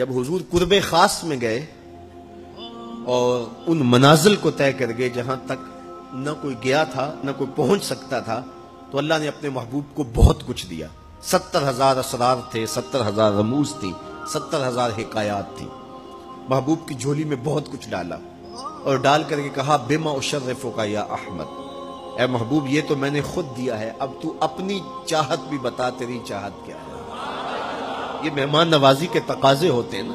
جب حضور قرب خاص میں گئے اور ان منازل کو طے کر گئے جہاں تک نہ کوئی گیا تھا نہ کوئی پہنچ سکتا تھا، تو اللہ نے اپنے محبوب کو بہت کچھ دیا۔ 70,000 اسرار تھے، 70,000 رموز تھی، 70,000 حکایات تھی۔ محبوب کی جھولی میں بہت کچھ ڈالا اور ڈال کر کے کہا بما اشرفک یا احمد، اے محبوب یہ تو میں نے خود دیا ہے، اب تو اپنی چاہت بھی بتا، تیری چاہت کیا ہے۔ یہ مہمان نوازی کے تقاضے ہوتے ہیں نا،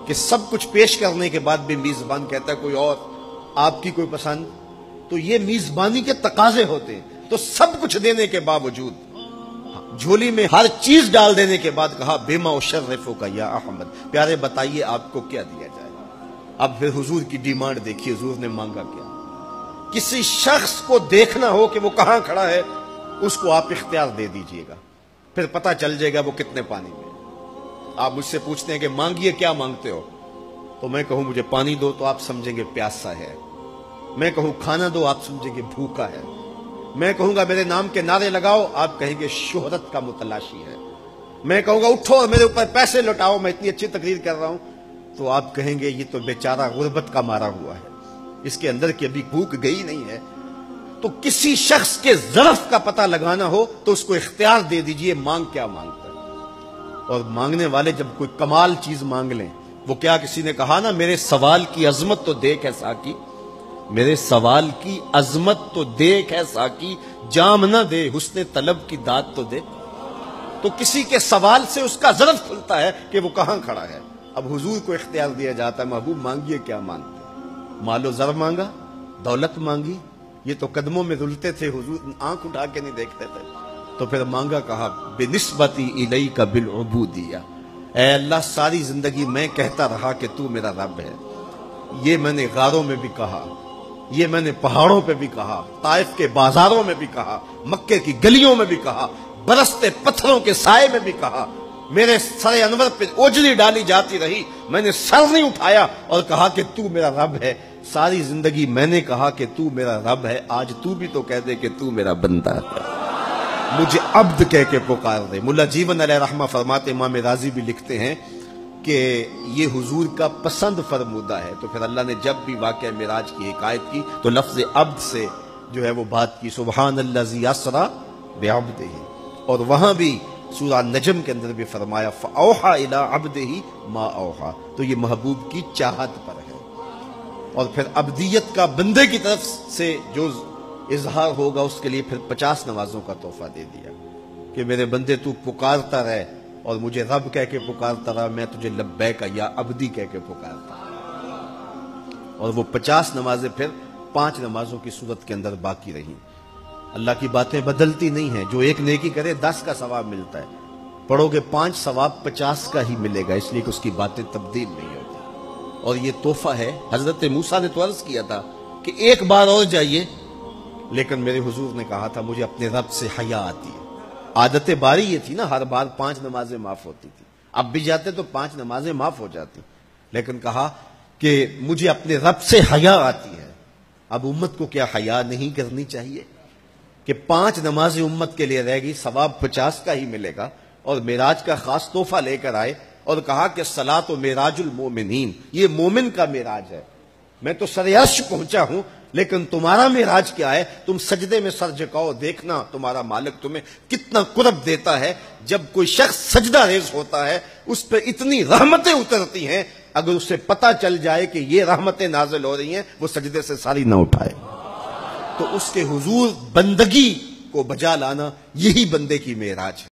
کہ سب کچھ پیش کرنے کے بعد بھی میزبان کہتا ہے کوئی اور آپ کی کوئی پسند، تو یہ میزبانی کے تقاضے ہوتے ہیں۔ تو سب کچھ دینے کے باوجود جھولی میں ہر چیز ڈال دینے کے بعد کہا بما اشرفک یا احمد، پیارے بتائیے آپ کو کیا دیا جائے۔ اب پھر حضور کی ڈیمانڈ دیکھیے، حضور نے مانگا کیا۔ کسی شخص کو دیکھنا ہو کہ وہ کہاں کھڑا ہے، اس کو آپ اختیار دے دیجئے گا، پھر پتہ چل جائے گا وہ کتنے پانی میں۔ آپ مجھ سے پوچھتے ہیں کہ مانگیے کیا مانگتے ہو، تو میں کہوں مجھے پانی دو تو آپ سمجھیں گے پیاسا ہے، میں کہوں کھانا دو آپ سمجھیں گے بھوکا ہے، میں کہوں گا میرے نام کے نعرے لگاؤ آپ کہیں گے شہرت کا متلاشی ہے، میں کہوں گا اٹھو اور میرے اوپر پیسے لوٹاؤ میں اتنی اچھی تقریر کر رہا ہوں، تو آپ کہیں گے یہ تو بیچارہ غربت کا مارا ہوا ہے، اس کے اندر کی ابھی بھوک گئی نہیں ہے۔ تو کسی شخص کے ظرف کا پتہ لگانا ہو تو اس کو اختیار دے دیجئے مانگ کیا مانگتا ہے۔ اور مانگنے والے جب کوئی کمال چیز مانگ لیں، وہ کیا کسی نے کہا نا میرے سوال کی عظمت تو دیکھ ہے ساقی، میرے سوال کی عظمت تو دیکھ ہے ساقی، جام نہ دے حسن طلب کی داد تو دے۔ تو کسی کے سوال سے اس کا ظرف کھلتا ہے کہ وہ کہاں کھڑا ہے۔ اب حضور کو اختیار دیا جاتا ہے محبوب مانگیے کیا مانگتے ہیں۔ مال و زر مانگا، دولت مانگی، یہ تو قدموں میں رلتے تھے، حضور آنکھ اٹھا کے نہیں دیکھتے تھے۔ تو پھر مانگا کہا بنسبتی الیک بالعبودیہ، اے اللہ ساری زندگی میں کہتا رہا کہ تو میرا رب ہے۔ یہ میں نے غاروں میں بھی کہا، یہ میں نے پہاڑوں پہ بھی کہا، طائف کے بازاروں میں بھی کہا، مکے کی گلیوں میں بھی کہا، برستے پتھروں کے سائے میں بھی کہا، میرے سر انور پہ اوجلی ڈالی جاتی رہی، میں نے سر نہیں اٹھایا اور کہا کہ تو میرا رب ہے۔ ساری زندگی میں نے کہا کہ تو میرا رب ہے، آج تو بھی تو کہہ دے کہ تو میرا بندہ ہے، مجھے عبد کہہ کے پکار دے۔ ملا جیون علیہ رحمہ فرماتے، امام راضی بھی لکھتے ہیں کہ یہ حضور کا پسند فرمودہ ہے۔ تو پھر اللہ نے جب بھی واقعہ معراج کی حکایت کی تو لفظ عبد سے جو ہے وہ بات کی، سبحان الذی اسریٰ بعبدہ، اور وہاں بھی سورہ نجم کے اندر بھی فرمایا فَأَوْحَىٰ إِلَىٰ عَبْدِهِ مَا أَوْحَىٰ، تو یہ محبوب کی چاہت پر ہے۔ اور پھر عبدیت کا بندے کی طرف سے جو اظہار ہوگا اس کے لیے پھر 50 نمازوں کا تحفہ دے دیا کہ میرے بندے تو پکارتا رہے اور مجھے رب کہہ کے پکارتا رہا، میں تجھے لبیک یا عبدی کہہ کے پکارتا رہا۔ اور وہ 50 نمازیں پھر 5 نمازوں کی صورت کے اندر باقی رہیں۔ اللہ کی باتیں بدلتی نہیں ہیں، جو ایک نیکی کرے 10 کا ثواب ملتا ہے، پڑھو گے 5 ثواب 50 کا ہی ملے گا، اس لیے کہ اس کی باتیں تبدیل نہیں ہوتی۔ اور یہ تحفہ ہے۔ حضرت موسیٰ نے تو عرض کیا تھا کہ ایک بار اور جائیے، لیکن میرے حضور نے کہا تھا مجھے اپنے رب سے حیا آتی ہے۔ عادت باری یہ تھی نا، ہر بار 5 نمازیں معاف ہوتی تھی، اب بھی جاتے تو 5 نمازیں معاف ہو جاتی، لیکن کہا کہ مجھے اپنے رب سے حیا آتی ہے۔ اب امت کو کیا حیا نہیں کرنی چاہیے کہ 5 نمازیں امت کے لیے رہ گئی، ثواب 50 کا ہی ملے گا، اور معراج کا خاص تحفہ لے کر آئے اور کہا کہ صلاۃ و معراج المومنین، یہ مومن کا معراج ہے۔ میں تو سر عرش پہنچا ہوں، لیکن تمہارا معراج کیا ہے؟ تم سجدے میں سر جھکاؤ، دیکھنا تمہارا مالک تمہیں کتنا قرب دیتا ہے۔ جب کوئی شخص سجدہ ریز ہوتا ہے اس پہ اتنی رحمتیں اترتی ہیں، اگر اسے پتہ چل جائے کہ یہ رحمتیں نازل ہو رہی ہیں، وہ سجدے سے ساری نہ اٹھائے۔ تو اس کے حضور بندگی کو بجا لانا، یہی بندے کی معراج ہے۔